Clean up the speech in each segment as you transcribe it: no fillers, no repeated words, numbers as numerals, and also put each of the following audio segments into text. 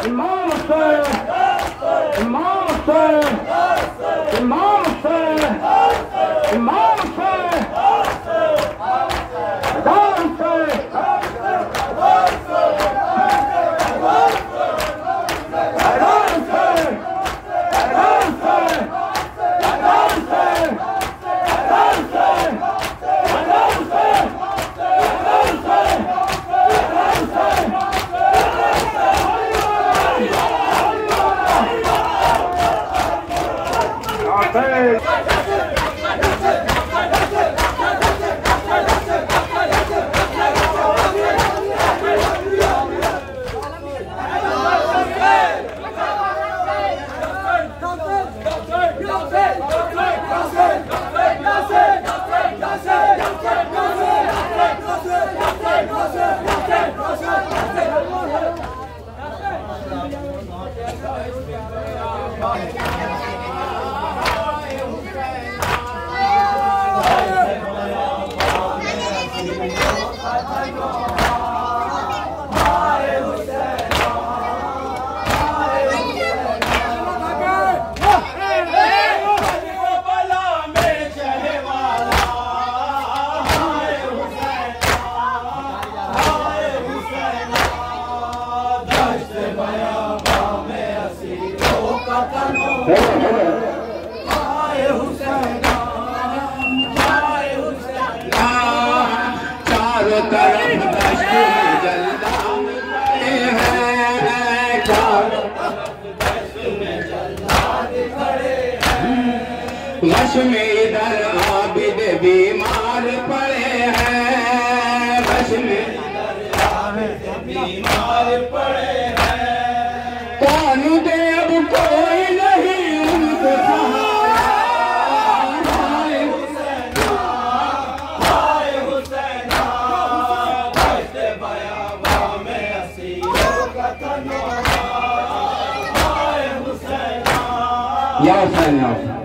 امام حسین امام حسین امام حسین امام حسین غش میں ادھر عابد بیمار پڑے ہیں غش میں ادھر عابد بیمار پڑے ہیں کون دے اب کوئی نہیں ان کو سہارا ہائے حسینہ ہائے حسینہ دشت بیاباں میں اسیروں کا تنہا ہائے حسینہ یا حسین یا حسین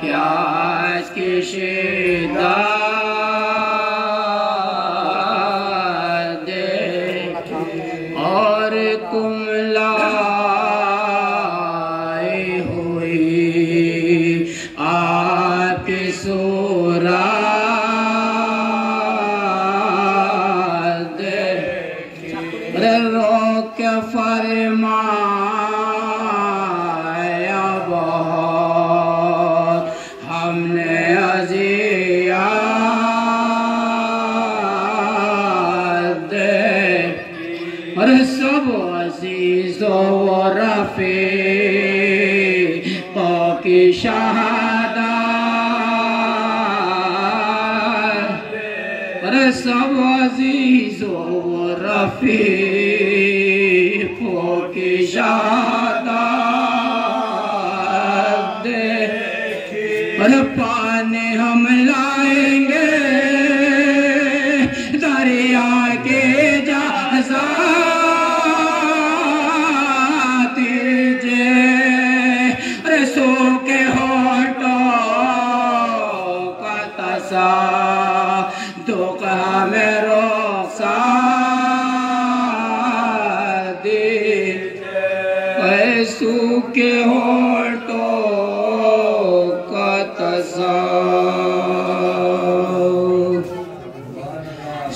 پیاس کی شدت دیکھ اور کملائی ہوئی آپ کی صورت دیکھ رو کے فرمایا بہت ہم نے اذیت دیکھی اور سب عزیز و رفیقوں کی شہادت اور سب عزیز و رفیقوں کی شہادت اور پانے ہم لائیں گے دریا کے جہازات رسو کے ہوٹوں کا تصادق ہمیں رخصت رسو کے ہوٹوں کا تصادق.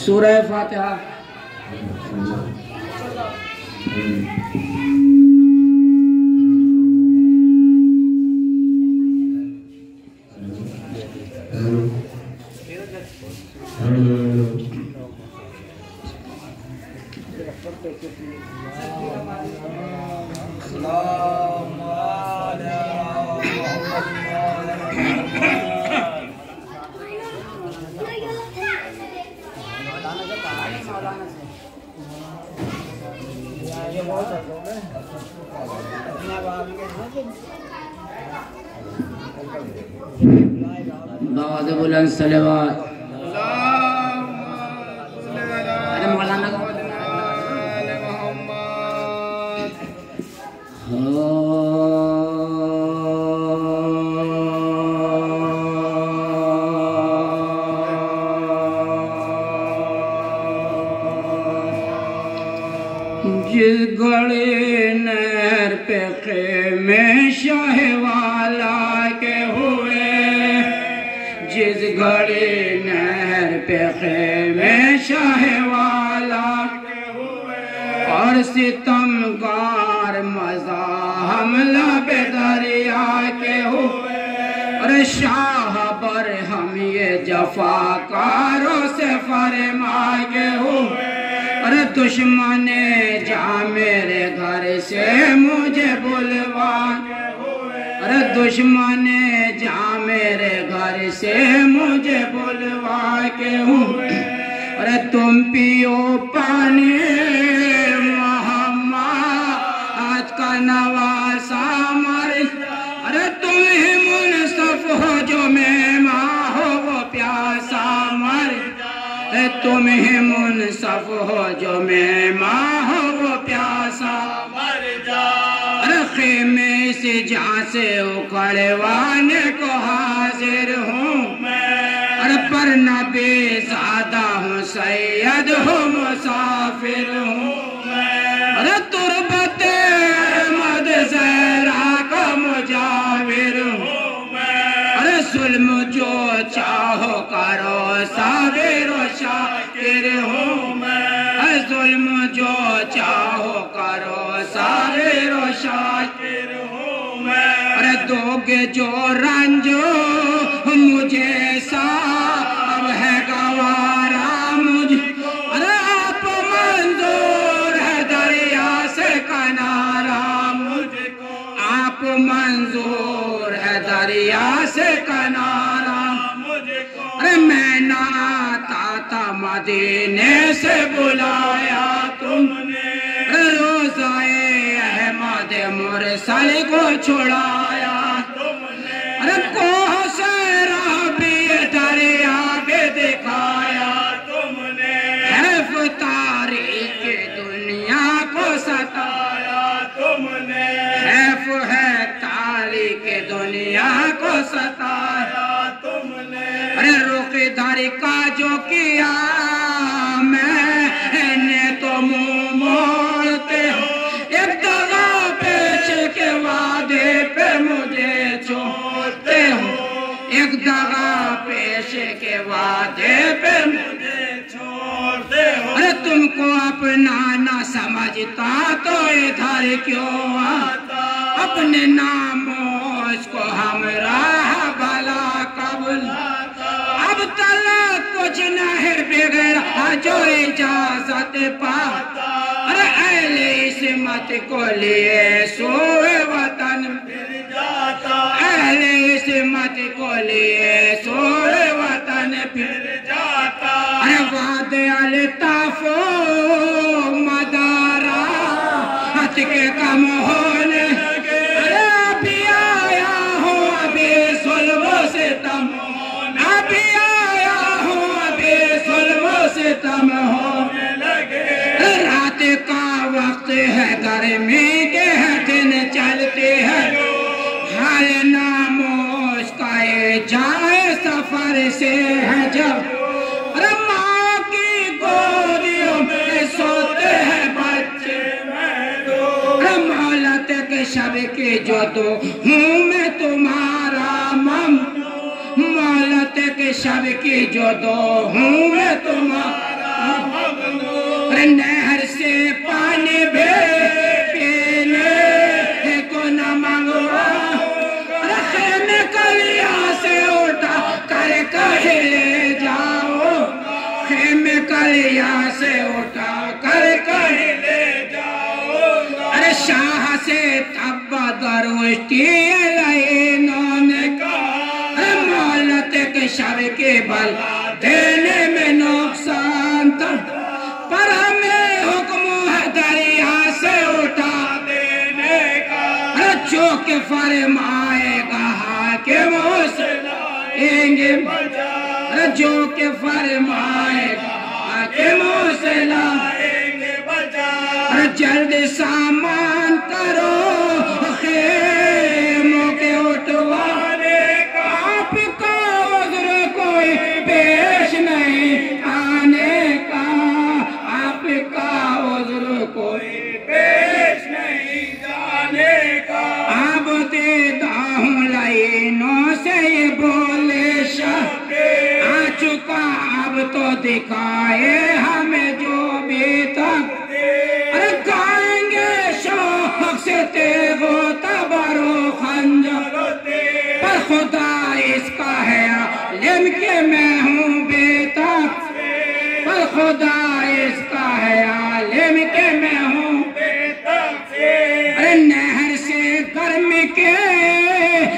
سورہ فاتحہ. بعد بلند صلوات. ارے مولانا کو جس گڑے نہر پہ خیمے شاہ والا کے ہوئے جس گڑے نہر پہ خیمے شاہ والا کے ہوئے اور ستمگار مزاحم لب دریا کے ہوئے اور شاہ برہم یہ جفاکاروں سے فرما کے ہوئے اور دشمن جا میرے گھر سے مجھے بلوان اور دشمن جا میرے گھر سے مجھے بلوا کے اور تم پیو پانی محمد کا نواسا مر اور تم ہی منصف ہو جو میں ماں ہو وہ پیاسا مر تم ہی منصف ہو جو میں ماں ہو وہ پیاسا مر جا خیمے سے جہاں سے اکھڑوانے کو حاضر ہوں اور پر نبی زادہ ہوں سید ہوں مسافر ہوں اور تربت احمد زہرا کا مجاور ہوں اور ظلم جو چاہو کرو صابر و شاکر ہوں ظلم جو چاہو کرو صابر و شاکر ہوں اور دو گے جو رنجو مجھے سب ہے گوارا مجھے اور آپ منظور ہے دریا سے کنارا مجھے آپ منظور ہے دریا سے کنارا ارے میں نہ آتا تھا مدینے سے بلایا تم نے روزائے احمد مرسل کو چھڑایا تم نے ارے کوہ سے رابی دریا بھی دکھایا تم نے حیف تاریخ دنیا کو ستایا تم نے حیف ہے تاریخ دنیا کو ستایا کا جو کیا میں نے تو منہ موڑتے ہو ایک دغا پیش کے وعدے پہ مجھے چھوڑتے ہو ایک دغا پیش کے وعدے پہ مجھے چھوڑتے ہو ارے تم کو اپنا نہ سمجھتا تو ادھر کیوں آتا اپنے ناموز کو ہمراہ بھلا قبول اب تلک کچھ نہیں بگڑا جو اجازت پاتا ارے اہل عصمت کو لیے سوئے وطن پھر جاتا اہل عصمت کو لیے سوئے وطن پھر جاتا ارے وعد الطاف و مدارا ہاتھ کے کم ہونے ارے ابھی آیا ہوں ابھی ظلم و ستم ابھی آیا ہوں ابھی ظلم و ستم ہونے لگے رات کا وقت ہے گرمی کے دن چلتے ہیں حال ناموز کا جائے سفر سے ہے جب ماں کی گودیوں میں سوتے ہیں بچے مولت کے شب کی جو دو ہوں میں تمہارا مولت کے شب کی جو دو ہوں میں تمہارا نہر سے پانی بھی پینے کو نہ منگوا خیمے کلیا سے اٹھا کر کہیں لے جاؤ خیمے کلیا سے اٹھا کر کہیں لے جاؤ ارے شاہ سے تب دروشتی انہوں نے کہا ارے مولت کے شب کے بل دینے میں نقصان تھا پر ہمیں حکم ہے دریا سے اٹھا دینے کا ارے جو کہ فرمائے گا حاکم سے لائیں گے ارے جو کہ فرمائے گا حاکم سے لائیں گے ارے جلد سامان کرو خیموں کے اٹھوانے کا آپ کا عذر کوئی پیش نہیں آنے کا آپ کا عذر کوئی پیش نہیں جانے کا اب دیتا ہوں لائنوں سے یہ بولے شاہ آ چکا اب تو دکھائے ہمیں جو بھی تک ارے گائیں گے شوق سے تیغ و تبر و خنجر پر خدا اس کا ہے عالم کہ میں ہوں بے تک پر خدا اس کا ہے عالم کہ میں ہوں بے تک ارے نہر سے گرمی کے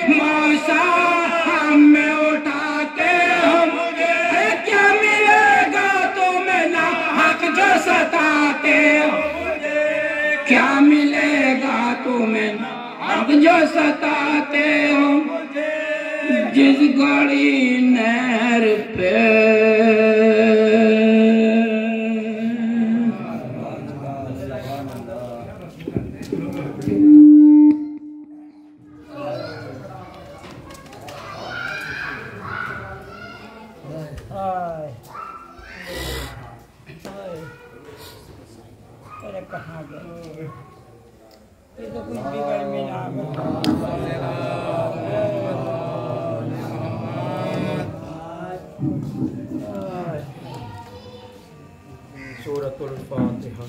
موسم میں اٹھاتے ہو مجھے ارے کیا ملے گا تمہیں نا حق جو ستاتے ہو کیا ملے گا تمہیں حق جو ستاتے ہو جس گاڑی نہر پہ کہاں گئے یہ تو کچھ بگڑ میں سورۃ الفاتحہ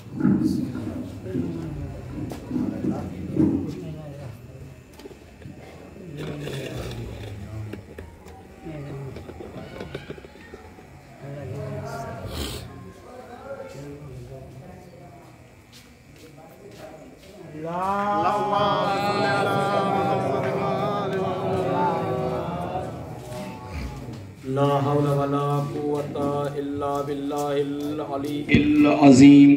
لا حول ولا قوة إلا بالله العلي العظيم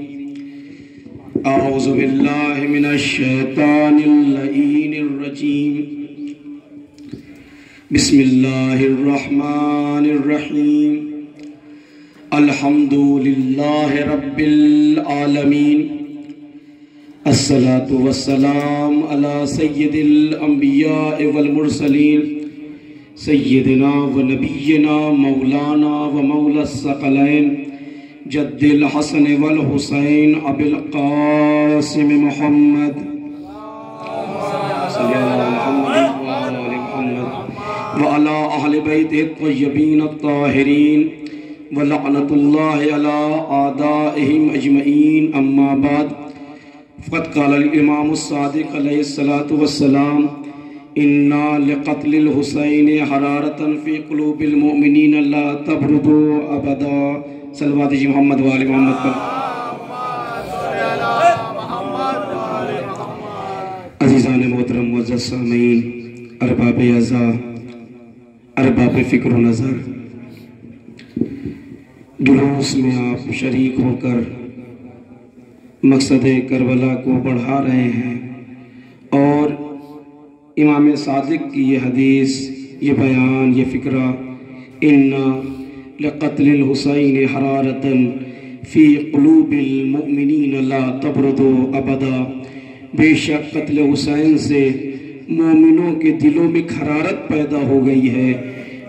أعوذ بالله من الشيطان اللعين الرجيم بسم الله الرحمن الرحيم الحمد لله رب العالمين الصلاة والسلام على سيد الأنبياء والمرسلين سیدنا و نبینا مولانا و مولا الثقلین جد الحسن والحسین ابی القاسم محمد صلی اللہ علیہ محمد وعلی اہل بیت الطیبین الطاہرین ولعنت اللہ علی اعدائہم اجمعین اما بعد فقد قال الامام الصادق علیہ الصلاۃ والسلام انا لقتل الحسین حرارتا فی قلوب المؤمنین لا تبردوا ابدا صلوات جی محمد وآل محمد پر عزیزان محترم معزز سامعین ارباب اعضاء ارباب فکر و نظر جلوس میں آپ شریک ہو کر مقصد کربلا کو بڑھا رہے ہیں اور امام صادق کی یہ حدیث یہ بیان یہ فکرہ اِنَّا لقتل الحسین حرارتا فی قلوب المؤمنین لا تبردوا ابدا بے شک قتل حسین سے مومنوں کے دلوں میں حرارت پیدا ہو گئی ہے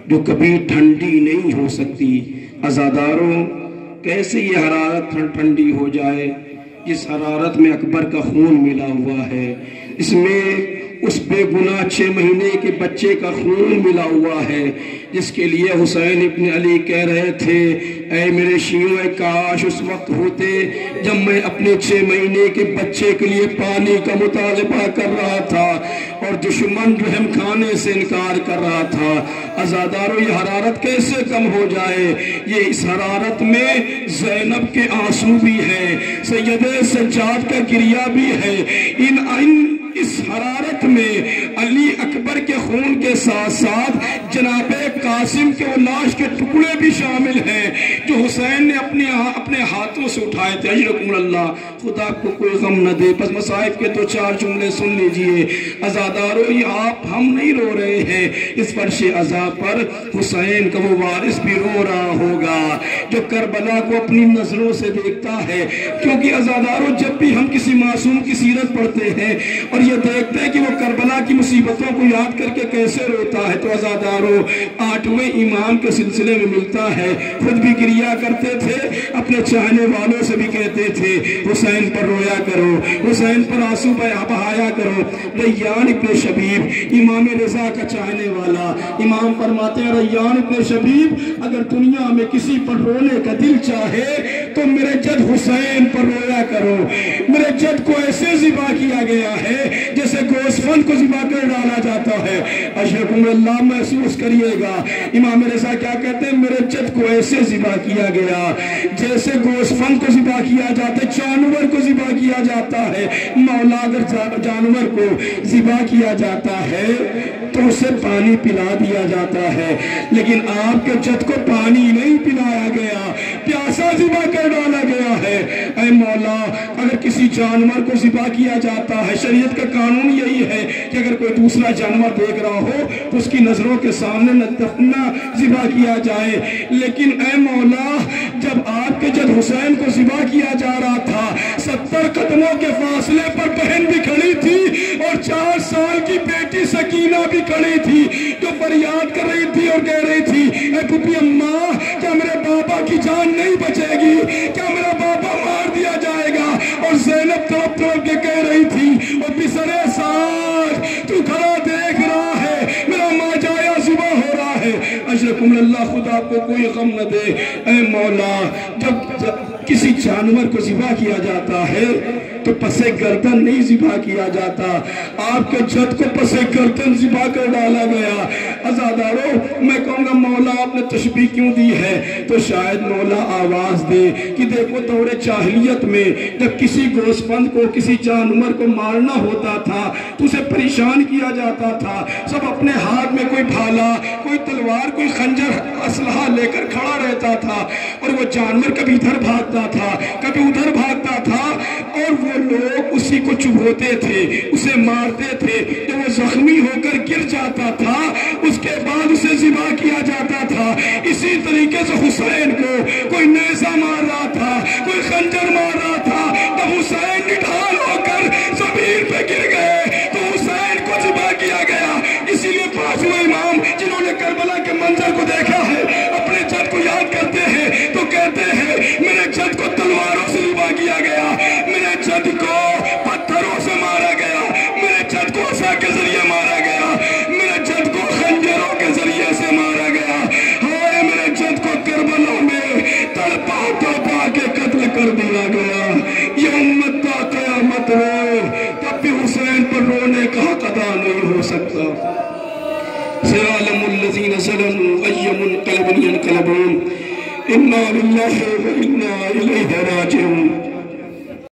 جو کبھی ٹھنڈی نہیں ہو سکتی۔ عزاداروں کیسے یہ حرارت ٹھنڈی ہو جائے جس حرارت میں اکبر کا خون ملا ہوا ہے، اس میں اس بے گناہ 6 مہینے کے بچے کا خون ملا ہوا ہے جس کے لیے حسین ابن علی کہہ رہے تھے اے میرے شیعوں اے کاش اس وقت ہوتے جب میں اپنے 6 مہینے کے بچے کے لیے پانی کا مطالبہ کر رہا تھا اور دشمن رحم کھانے سے انکار کر رہا تھا۔ عزاداروں یہ حرارت کیسے کم ہو جائے؟ یہ اس حرارت میں زینب کے آنسو بھی ہیں، سید سجاد کا گریہ بھی ہے، اس حرارت میں علی اکبر کے خون کے ساتھ ساتھ جناب قاسم کے لاش کے ٹکڑے بھی شامل ہیں جو حسین نے اپنے ہاتھوں سے اٹھائے تھے۔ اجرکم اللہ، خدا کو کوئی غم نہ دے۔ بس مصائب کے 2-4 جملے سن لیجئے۔ عزاداروں ہم نہیں رو رہے ہیں، اس فرش عزا پر حسین کا وہ وارث بھی رو رہا ہوگا جو کربلا کو اپنی نظروں سے دیکھتا ہے، کیونکہ عزاداروں جب بھی ہم کسی معصوم کی سیرت پڑھتے ہیں اور یہ دیکھتے ہیں کہ وہ کربلا کی مصیبتوں کو یاد کر کے کیسے روتا ہے، تو عزاداروں 8ویں امام کے سلسلے میں ملتا ہے، خود بھی گریہ کرتے تھے، اپنے چاہنے والوں سے بھی کہتے تھے حسین پر رویا کرو، حسین پر آنسو بہایا کرو۔ ریان ابن شبیب امام رضا کا چاہنے والا امام فرماتے ہیں ریان ابن شبیب اگر دنیا میں کسی پر رونے کا دل چاہے تو میرے جد حسین پر رویا کرو۔ میرے جد کو ایسے ذبح کیا گیا ہے جیسے گوسفند کو ذبح کر ڈالا جاتا ہے۔ اشرکم اللہ محسوس کریے گا، امام رضا کیا کہتے ہیں میرے جد کو ایسے ذبح کیا گیا جیسے گوسفند کو ذبح کیا جاتا ہے، جانور کو ذبح کیا جاتا ہے۔ مولا اگر جانور کو ذبح کیا جاتا ہے تو اسے پانی پلا دیا جاتا ہے، لیکن آپ کے جد کو پانی نہیں پلایا گیا، پیاسا ذبح کر ڈالا گیا ہے۔ اے مولا اگر کسی جانور کو ذبح کیا جاتا ہے، شریعت کا قانون یہی ہے کہ اگر کوئی دوسرا جانور دیکھ رہا ہو تو اس کی نظروں کے سامنے نہ ذبح کیا جائے، لیکن اے مولا جب آپ کے جد حسین کو ذبح کیا جا رہا تھا 70 قدموں کے فاصلے پر بہن بھی کھڑی تھی اور 4 سال کی بیٹی سکینہ بھی کھڑی تھی جو فریاد کر رہی تھی اور کہہ رہی تھی اے پھوپھی اماں کیا میرے بابا کی جان نہیں بچے گی، کیا میرا بابا مار دیا جائے گا؟ اور زینب تڑپ تڑپ کے کہہ رہی تھی اور بسرے ساج تو کھڑا دیکھ رہا ہے میرا ماں جایا ذبح ہو رہا ہے۔ اشرکم اللہ، خدا کو کوئی غم نہ دے۔ اے مولا جب کسی جانور کو ذبح کیا جاتا ہے تو پسے گردن نہیں ذبح کیا جاتا، آپ کے جد کو پسے گردن ذبح کر ڈالا گیا۔ عزاداروں میں کہوں گا مولا آپ نے تشبیہ کیوں دی ہے؟ تو شاید مولا آواز دے کہ دیکھو دور جاہلیت میں جب کسی گوسفند کو کسی جانور کو مارنا ہوتا تھا تو اسے پریشان کیا جاتا تھا، سب اپنے ہاتھ میں کوئی بھالا، کوئی تلوار، کوئی خنجر، اسلحہ لے کر کھڑا رہتا تھا اور وہ جانور کبھی ادھر بھاگتا تھا کبھی ادھر بھاگتا تھا اور وہ لوگ اسی کو چبھوتے تھے، اسے مارتے تھے، جب وہ زخمی ہو کر گر جاتا تھا اس کے بعد اسے ذبح کیا جاتا تھا۔ اسی طریقے سے حسین کو کوئی نیزہ مار رہا تھا، کوئی خنجر مار رہا تھا، جب حسین نڈھال ہو کر زمین پہ گر گئے تو حسین کو ذبح کیا گیا۔ اسی لیے 5ویں امام جنہوں نے پہ حسین پر رونے کا حق ادا نہیں ہو سکتا سیعلم الذین ظلموا ای منقلب ینقلبون انا للہ و انا الیہ راجعون